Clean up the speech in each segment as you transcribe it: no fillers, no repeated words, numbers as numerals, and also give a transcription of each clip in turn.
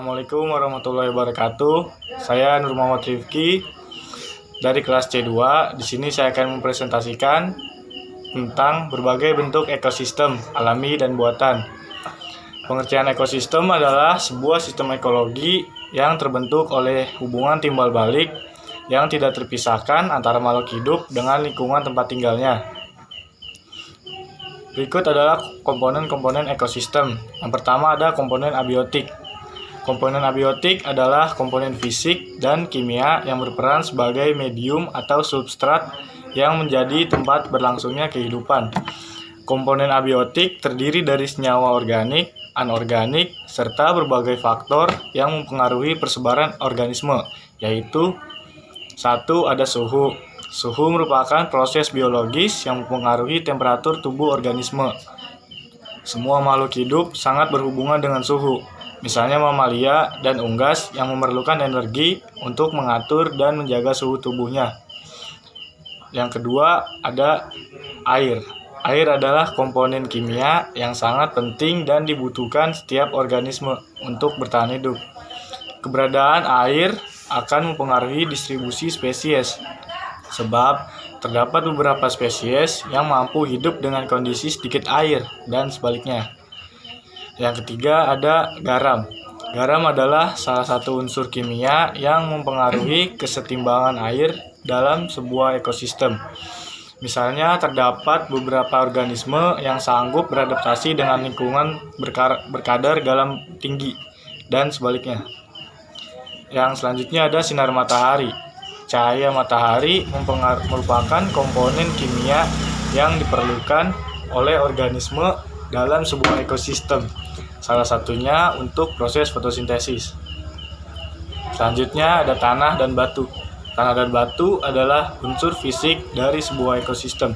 Assalamualaikum warahmatullahi wabarakatuh. Saya Nur Muhammad Rifki dari kelas C2. Di sini saya akan mempresentasikan tentang berbagai bentuk ekosistem alami dan buatan. Pengertian ekosistem adalah sebuah sistem ekologi yang terbentuk oleh hubungan timbal balik yang tidak terpisahkan antara makhluk hidup dengan lingkungan tempat tinggalnya. Berikut adalah komponen-komponen ekosistem. Yang pertama ada komponen abiotik. Komponen abiotik adalah komponen fisik dan kimia yang berperan sebagai medium atau substrat yang menjadi tempat berlangsungnya kehidupan. Komponen abiotik terdiri dari senyawa organik, anorganik, serta berbagai faktor yang mempengaruhi persebaran organisme, yaitu 1. Ada suhu. Suhu merupakan proses biologis yang mempengaruhi temperatur tubuh organisme. Semua makhluk hidup sangat berhubungan dengan suhu. Misalnya mamalia dan unggas yang memerlukan energi untuk mengatur dan menjaga suhu tubuhnya. Yang kedua, ada air. Air adalah komponen kimia yang sangat penting dan dibutuhkan setiap organisme untuk bertahan hidup. Keberadaan air akan mempengaruhi distribusi spesies, sebab terdapat beberapa spesies yang mampu hidup dengan kondisi sedikit air dan sebaliknya. Yang ketiga ada garam. Garam adalah salah satu unsur kimia yang mempengaruhi kesetimbangan air dalam sebuah ekosistem. Misalnya terdapat beberapa organisme yang sanggup beradaptasi dengan lingkungan berkadar garam tinggi dan sebaliknya. Yang selanjutnya ada sinar matahari. Cahaya matahari merupakan komponen kimia yang diperlukan oleh organisme dalam sebuah ekosistem, salah satunya untuk proses fotosintesis. Selanjutnya ada tanah dan batu. Tanah dan batu adalah unsur fisik dari sebuah ekosistem.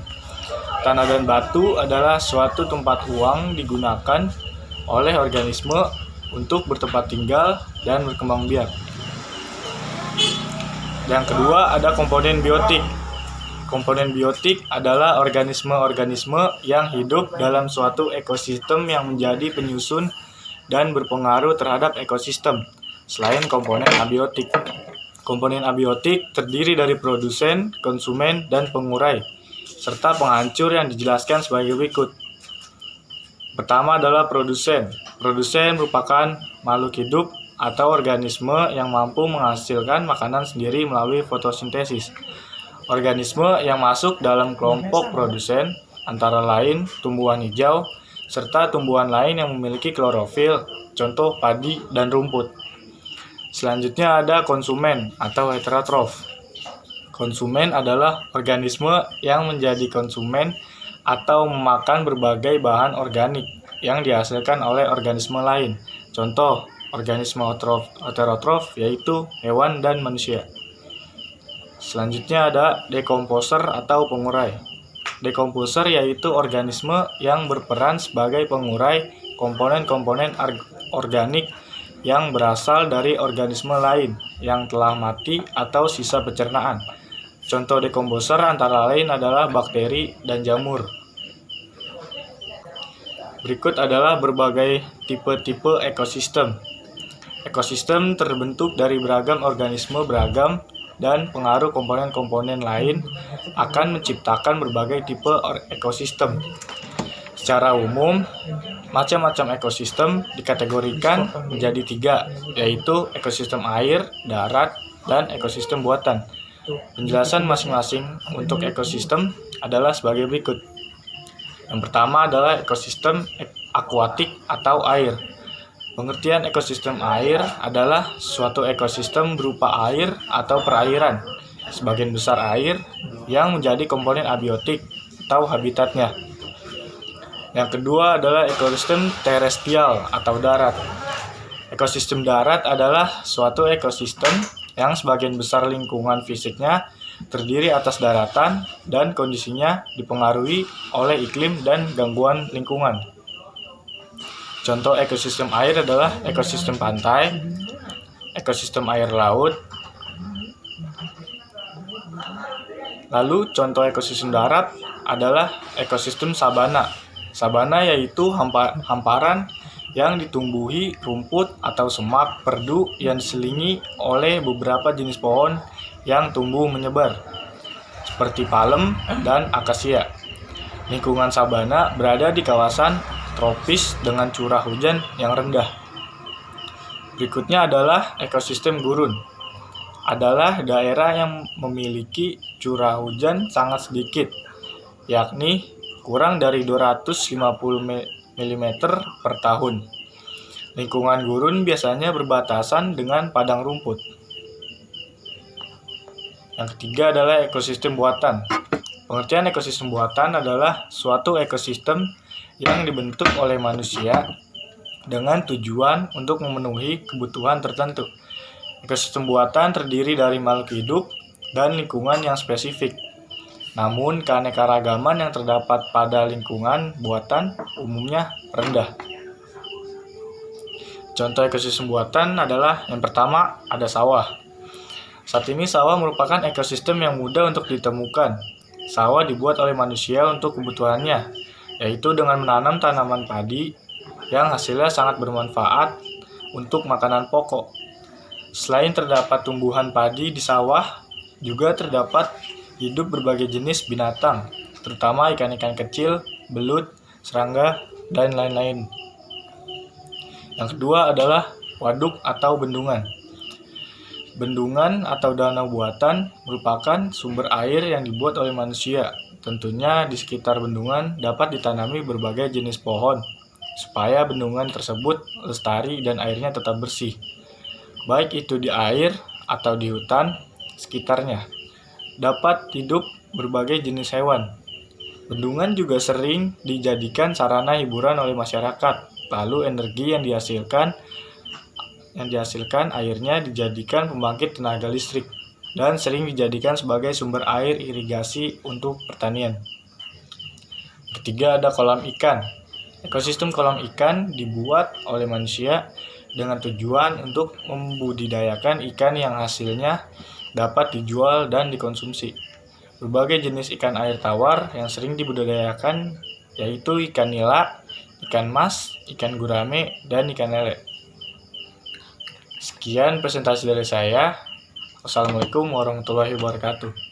Tanah dan batu adalah suatu tempat ruang digunakan oleh organisme untuk bertempat tinggal dan berkembang biak. Yang kedua ada komponen biotik. Komponen biotik adalah organisme-organisme yang hidup dalam suatu ekosistem yang menjadi penyusun dan berpengaruh terhadap ekosistem. Selain komponen abiotik. Komponen abiotik terdiri dari produsen, konsumen, dan pengurai, serta penghancur yang dijelaskan sebagai berikut. Pertama adalah produsen. Produsen merupakan makhluk hidup atau organisme yang mampu menghasilkan makanan sendiri melalui fotosintesis. Organisme yang masuk dalam kelompok produsen antara lain tumbuhan hijau serta tumbuhan lain yang memiliki klorofil, contoh padi dan rumput. Selanjutnya ada konsumen atau heterotrof. Konsumen adalah organisme yang menjadi konsumen atau memakan berbagai bahan organik yang dihasilkan oleh organisme lain. Contoh organisme heterotrof yaitu hewan dan manusia. Selanjutnya ada dekomposer atau pengurai. Dekomposer yaitu organisme yang berperan sebagai pengurai komponen-komponen organik yang berasal dari organisme lain yang telah mati atau sisa pencernaan. Contoh dekomposer antara lain adalah bakteri dan jamur. Berikut adalah berbagai tipe-tipe ekosistem. Ekosistem terbentuk dari beragam organisme beragam dan pengaruh komponen-komponen lain akan menciptakan berbagai tipe ekosistem. Secara umum, macam-macam ekosistem dikategorikan menjadi 3, yaitu ekosistem air, darat, dan ekosistem buatan. Penjelasan masing-masing untuk ekosistem adalah sebagai berikut. Yang pertama adalah ekosistem akuatik atau air. Pengertian ekosistem air adalah suatu ekosistem berupa air atau perairan, sebagian besar air, yang menjadi komponen abiotik atau habitatnya. Yang kedua adalah ekosistem terestrial atau darat. Ekosistem darat adalah suatu ekosistem yang sebagian besar lingkungan fisiknya terdiri atas daratan dan kondisinya dipengaruhi oleh iklim dan gangguan lingkungan. Contoh ekosistem air adalah ekosistem pantai, ekosistem air laut. Lalu contoh ekosistem darat adalah ekosistem sabana. Sabana yaitu hamparan yang ditumbuhi rumput atau semak perdu yang diselingi oleh beberapa jenis pohon yang tumbuh menyebar, seperti palem dan akasia. Lingkungan sabana berada di kawasan tropis dengan curah hujan yang rendah. Berikutnya adalah ekosistem gurun. Adalah daerah yang memiliki curah hujan sangat sedikit, yakni kurang dari 250 mm per tahun. Lingkungan gurun biasanya berbatasan dengan padang rumput. Yang ketiga adalah ekosistem buatan. Pengertian ekosistem buatan adalah suatu ekosistem yang dibentuk oleh manusia dengan tujuan untuk memenuhi kebutuhan tertentu. Ekosistem buatan terdiri dari makhluk hidup dan lingkungan yang spesifik. Namun, keanekaragaman yang terdapat pada lingkungan buatan umumnya rendah. Contoh ekosistem buatan adalah yang pertama ada sawah. Saat ini sawah merupakan ekosistem yang mudah untuk ditemukan. Sawah dibuat oleh manusia untuk kebutuhannya, yaitu dengan menanam tanaman padi yang hasilnya sangat bermanfaat untuk makanan pokok. Selain terdapat tumbuhan padi di sawah, juga terdapat hidup berbagai jenis binatang, terutama ikan-ikan kecil, belut, serangga, dan lain-lain. Yang kedua adalah waduk atau bendungan. Bendungan atau danau buatan merupakan sumber air yang dibuat oleh manusia. Tentunya di sekitar bendungan dapat ditanami berbagai jenis pohon, supaya bendungan tersebut lestari dan airnya tetap bersih, baik itu di air atau di hutan sekitarnya. Dapat hidup berbagai jenis hewan. Bendungan juga sering dijadikan sarana hiburan oleh masyarakat. Lalu energi yang dihasilkan airnya dijadikan pembangkit tenaga listrik dan sering dijadikan sebagai sumber air irigasi untuk pertanian. Ketiga ada kolam ikan. Ekosistem kolam ikan dibuat oleh manusia dengan tujuan untuk membudidayakan ikan yang hasilnya dapat dijual dan dikonsumsi. Berbagai jenis ikan air tawar yang sering dibudidayakan yaitu ikan nila, ikan mas, ikan gurame, dan ikan lele. Sekian presentasi dari saya. Wassalamualaikum warahmatullahi wabarakatuh.